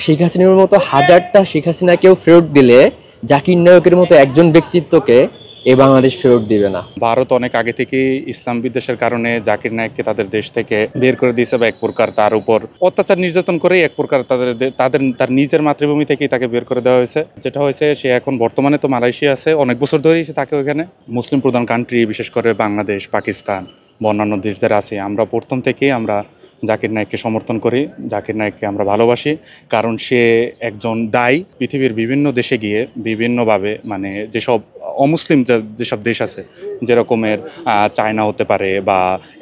শেখ হাসিনার মতো হাজারটা শেখ হাসিনাকেও ফেরত দিলে জাকির নায়কের মতো একজন ব্যক্তিত্বকে এই বাংলাদেশ ফেরত দিবে না। ভারত অনেক আগে থেকে ইসলাম বিদ্বেষের কারণে জাকির নায়েককে তাদের দেশ থেকে বের করে দিয়েছে, বা এক প্রকার তার উপর অত্যাচার নির্যাতন করে এক প্রকার তার নিজের মাতৃভূমি থেকেই তাকে বের করে দেওয়া হয়েছে। যেটা হয়েছে, সে এখন বর্তমানে তো মালয়েশিয়া আছে, অনেক বছর ধরেই সে থাকে ওখানে। মুসলিম প্রধান কান্ট্রি, বিশেষ করে বাংলাদেশ, পাকিস্তান বা অন্যান্য দেশ যারা আছে, আমরা প্রথম থেকেই আমরা জাকির নায়েককে সমর্থন করি, জাকির নায়েককে আমরা ভালোবাসি। কারণ সে একজন দায়ী, পৃথিবীর বিভিন্ন দেশে গিয়ে বিভিন্নভাবে, মানে যেসব অমুসলিম যেসব দেশ আছে, যেরকমের চায়না হতে পারে বা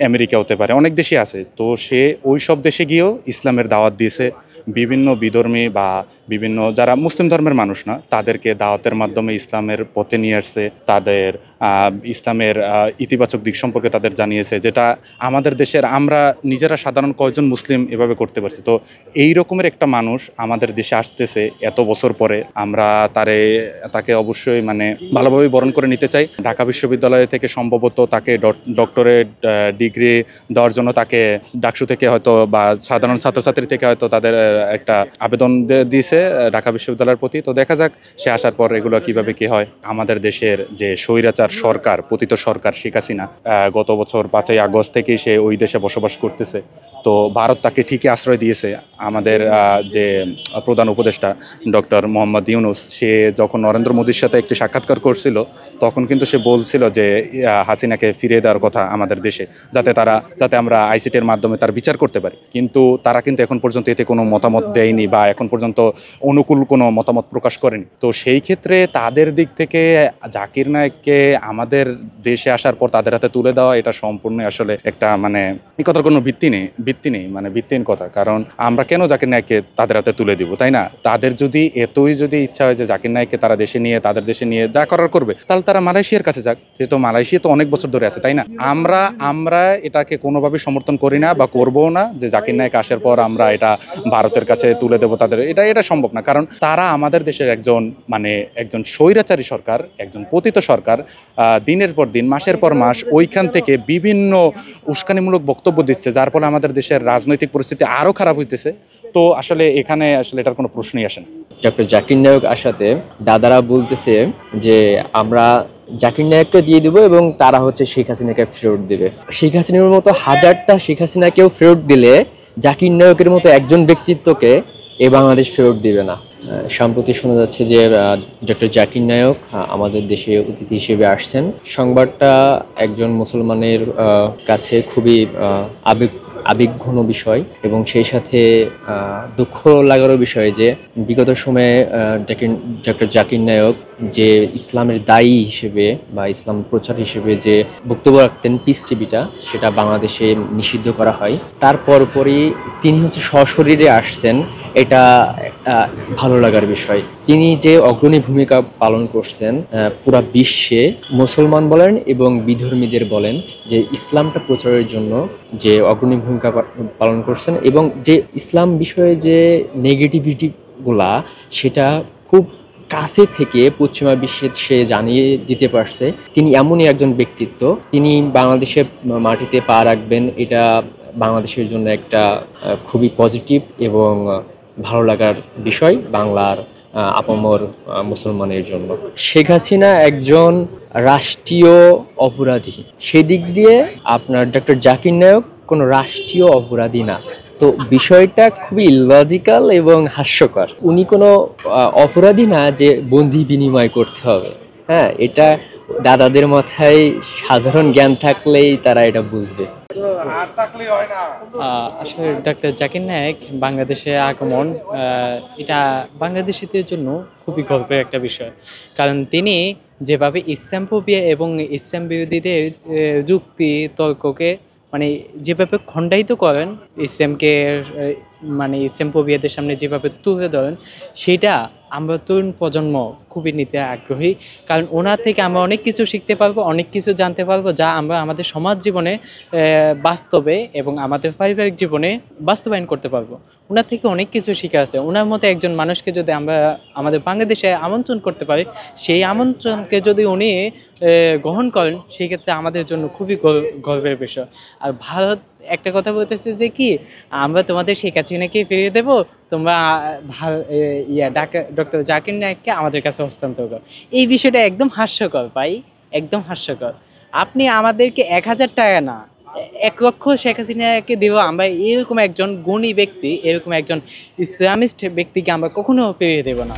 আমেরিকা হতে পারে, অনেক দেশই আছে, তো সে ওই সব দেশে গিয়েও ইসলামের দাওয়াত দিয়েছে। বিভিন্ন বিধর্মী বা বিভিন্ন যারা মুসলিম ধর্মের মানুষ না, তাদেরকে দাওয়াতের মাধ্যমে ইসলামের পথে নিয়ে আসছে, তাদের ইসলামের ইতিবাচক দিক সম্পর্কে তাদের জানিয়েছে, যেটা আমাদের দেশের আমরা নিজেরা সাধারণ কয়জন মুসলিম এভাবে করতে পারছি। তো এই রকমের একটা মানুষ আমাদের দেশে আসতেছে এত বছর পরে, আমরা তাকে অবশ্যই মানে ভালোভাবে বরণ করে নিতে চাই। ঢাকা বিশ্ববিদ্যালয় থেকে সম্ভবত তাকে ডক্টরেট ডিগ্রি দেওয়ার জন্য তাকে ডাকসু থেকে হয়তো বা সাধারণ ছাত্রছাত্রী থেকে হয়তো তাদের একটা আবেদন দিয়েছে ঢাকা বিশ্ববিদ্যালয়ের প্রতি। তো দেখা যাক সে আসার পর এগুলো কিভাবে কি হয়। আমাদের দেশের যে স্বৈরাচার সরকার, পতিত সরকার শেখ হাসিনা, গত বছর 5ই আগস্ট থেকেই সে ওই দেশে বসবাস করতেছে। তো ভারত তাকে ঠিকই আশ্রয় দিয়েছে। আমাদের যে প্রধান উপদেষ্টা ডক্টর মোহাম্মদ ইউনুস, সে যখন নরেন্দ্র মোদীর সাথে একটি সাক্ষাৎকার করছিল, তখন কিন্তু সে বলছিল যে হাসিনাকে ফিরিয়ে দেওয়ার কথা আমাদের দেশে, যাতে আমরা আইসিটির মাধ্যমে তার বিচার করতে পারি। কিন্তু তারা কিন্তু এখন পর্যন্ত এতে কোনো মতামত দেয়নি বা এখন পর্যন্ত অনুকূল কোনো মতামত প্রকাশ করেনি। তো সেই ক্ষেত্রে তাদের দিক থেকে জাকির নায়েককে আমাদের দেশে আসার পর তাদের হাতে তুলে দেওয়া, এটা সম্পূর্ণ আসলে একটা মানে এই কথার কোনো ভিত্তি নেই, মানে ভিত্তিহীন কথা। কারণ আমরা কেন জাকির নায়েককে তাদের হাতে তুলে দিব, তাই না? তাদের যদি ইচ্ছা হয় যে জাকির নায়েককে তাদের দেশে নিয়ে যা করার করবে, তাহলে তারা মালয়েশিয়ার কাছে যাক, যেহেতু মালয়েশিয়া তো অনেক বছর ধরে আছে, তাই না? আমরা এটাকে কোনোভাবে সমর্থন করি না বা করবো না যে জাকির নায়েক আসার পর আমরা এটা ভারতের কাছে তুলে দেবো তাদের। এটা সম্ভব না। কারণ তারা আমাদের দেশের একজন স্বৈরাচারী সরকার, একজন পতিত সরকার, দিনের পর দিন, মাসের পর মাস ওইখান থেকে বিভিন্ন উস্কানিমূলক বক্তব্য দিচ্ছে, যার ফলে আমাদের দেশের রাজনৈতিক পরিস্থিতি আরও খারাপ হইতেছে। তো আসলে এখানে এটার কোনো প্রশ্নই আসে না। ডক্টর জাকির নায়ক আসাতে দাদারা বলতেছে যে আমরা জাকির নায়ককে দিয়ে দিব এবং তারা হচ্ছে শেখ হাসিনাকে ফেরত দিবে। শেখ হাসিনার মতো হাজারটা শেখ হাসিনাকেও ফেরত দিলে জাকির নায়কের মতো একজন ব্যক্তিত্বকে এই বাংলাদেশ ফেরত দিবে না। সম্প্রতি শোনা যাচ্ছে যে ডক্টর জাকির নায়ক আমাদের দেশে অতিথি হিসেবে আসছেন। সংবাদটা একজন মুসলমানের কাছে খুবই আবেগঘন বিষয় এবং সেই সাথে দুঃখ লাগারও বিষয় যে বিগত সময়ে ডক্টর জাকির নায়ক যে ইসলামের দায়ী হিসেবে বা ইসলাম প্রচার হিসেবে যে বক্তব্য রাখতেন পিস টিভিটা, সেটা বাংলাদেশে নিষিদ্ধ করা হয়। তারপরই তিনি হচ্ছে সশরীরে আসছেন, এটা ভালো লাগার বিষয়। তিনি যে অগ্রণী ভূমিকা পালন করছেন পুরা বিশ্বে, মুসলমান বলেন এবং বিধর্মীদের বলেন, যে ইসলামটা প্রচারের জন্য যে অগ্রণী ভূমিকা পালন করছেন এবং যে ইসলাম বিষয়ে যে নেগেটিভিটিগুলা সেটা খুব কাছে থেকে পশ্চিমা বিশ্বে সে জানিয়ে দিতে পারছে। তিনি এমনই একজন ব্যক্তিত্ব, তিনি বাংলাদেশের মাটিতে পা রাখবেন, এটা বাংলাদেশের জন্য একটা খুবই পজিটিভ এবং ভালো লাগার বিষয় বাংলার আপামর মুসলমানের জন্য। শেখ হাসিনা একজন রাষ্ট্রীয় অপরাধী, সেদিক দিয়ে আপনার ডক্টর জাকির নায়ক কোনো রাষ্ট্রীয় অপরাধী না। তো বিষয়টা খুবই লজিক্যাল এবং হাস্যকর। উনি কোনো অপরাধী না যে বন্দি বিনিময় করতে হবে। হ্যাঁ, এটা দাদাদের মাথায় সাধারণ জ্ঞান থাকলেই তারা এটা বুঝবে। আসলে ডক্টর জাকির নায়েক বাংলাদেশে আগমন, এটা বাংলাদেশিদের জন্য খুবই গর্বের একটা বিষয়। কারণ তিনি যেভাবে ইসলাম ফোবিয়া এবং ইসলাম বিরোধীদের যুক্তি তর্ককে মানে যেভাবে খণ্ডায়িত করেন, ইসলামকে মানে ইসলাম ফোবিয়াদের সামনে যেভাবে তুলে ধরেন, সেটা আমরা তরুণ প্রজন্ম খুবই নিতে আগ্রহী। কারণ ওনার থেকে আমরা অনেক কিছু শিখতে পারবো, অনেক কিছু জানতে পারবো, যা আমরা আমাদের সমাজ জীবনে বাস্তবে এবং আমাদের পারিবারিক জীবনে বাস্তবায়ন করতে পারবো। ওনার থেকে অনেক কিছু শেখা আছে। ওনার মতো একজন মানুষকে যদি আমরা আমাদের বাংলাদেশে আমন্ত্রণ করতে পারি, সেই আমন্ত্রণকে যদি উনি গ্রহণ করেন, সেই ক্ষেত্রে আমাদের জন্য খুবই গর্বের বিষয়। আর ভারত একটা কথা বলতেছে যে কি আমরা তোমাদের শেখ হাসিনাকে ফিরিয়ে দেবো, তোমরা ডক্টর জাকির নায়েককে আমাদের কাছে হস্তান্তর করো। এই বিষয়টা একদম হাস্যকর ভাই, একদম হাস্যকর। আপনি আমাদেরকে 1,000 টাকা না 1 লক্ষ শেখ হাসিনাকে দেবো আমরা, এরকম একজন গুণী ব্যক্তি, এরকম একজন ইসলামিস্ট ব্যক্তিকে আমরা কখনো ফিরিয়ে দেবো না।